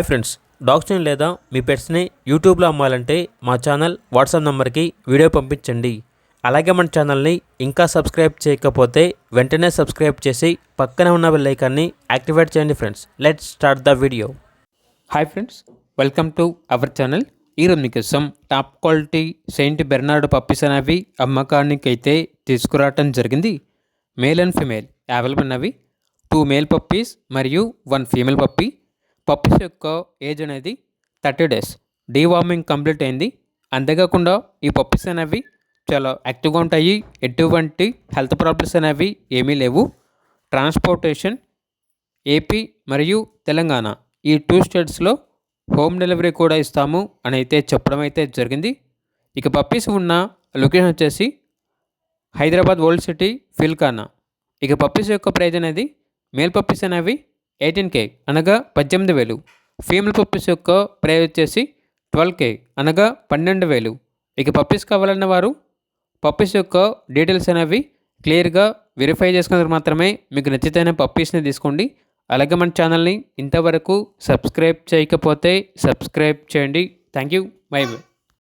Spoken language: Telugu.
హాయ్ ఫ్రెండ్స్, డాగ్స్ని లేదా మీ పెట్స్ని యూట్యూబ్లో అమ్మాలంటే మా ఛానల్ వాట్సాప్ నెంబర్కి వీడియో పంపించండి. అలాగే మన ఛానల్ని ఇంకా సబ్స్క్రైబ్ చేయకపోతే వెంటనే సబ్స్క్రైబ్ చేసి పక్కనే ఉన్న బెల్ ఐకాన్ని యాక్టివేట్ చేయండి. Friends, let's start the video. Hi friends, welcome to our channel. ఈరోజు మీకోసం top quality Saint Bernard puppies అనేవి అమ్మకానికి అయితే తీసుకురావటం జరిగింది. మేల్ అండ్ ఫీమేల్ అవైలబుల్ ఉన్నవి. 2 మేల్ పప్పీస్ మరియు 1 ఫీమేల్ పప్పీ. పప్పీస్ యొక్క ఏజ్ అనేది 30 డేస్. డీవార్మింగ్ కంప్లీట్ అయింది. అంతేకాకుండా ఈ పప్పీస్ అనేవి చాలా యాక్టివ్గా ఉంటాయి. ఎటువంటి హెల్త్ ప్రాబ్లమ్స్ అనేవి ఏమీ లేవు. ట్రాన్స్పోర్టేషన్ ఏపీ మరియు తెలంగాణ ఈ 2 స్టేట్స్లో హోమ్ డెలివరీ కూడా ఇస్తాము అని అయితే చెప్పడం అయితే జరిగింది. ఇక పప్పీస్ ఉన్న లొకేషన్ వచ్చేసి హైదరాబాద్ ఓల్డ్ సిటీ ఫిల్ఖానా. ఇక పప్పీస్ యొక్క ప్రైజ్ అనేది మేల్ పప్పీస్ అనేవి 18K అనగా 18,000. ఫీమేల్ పప్పీస్ యొక్క ప్రైజ్ వచ్చేసి 12K అనగా 12,000. ఇక పప్పీస్ కావాలన్న వారు పప్పీస్ యొక్క డీటెయిల్స్ అనేవి క్లియర్గా వెరిఫై చేసుకున్నది మాత్రమే మీకు నచ్చితేనే పప్పీస్ని తీసుకోండి. అలాగే మన ఛానల్ని ఇంతవరకు సబ్స్క్రైబ్ చేయకపోతే సబ్స్క్రైబ్ చేయండి. Thank you. By by.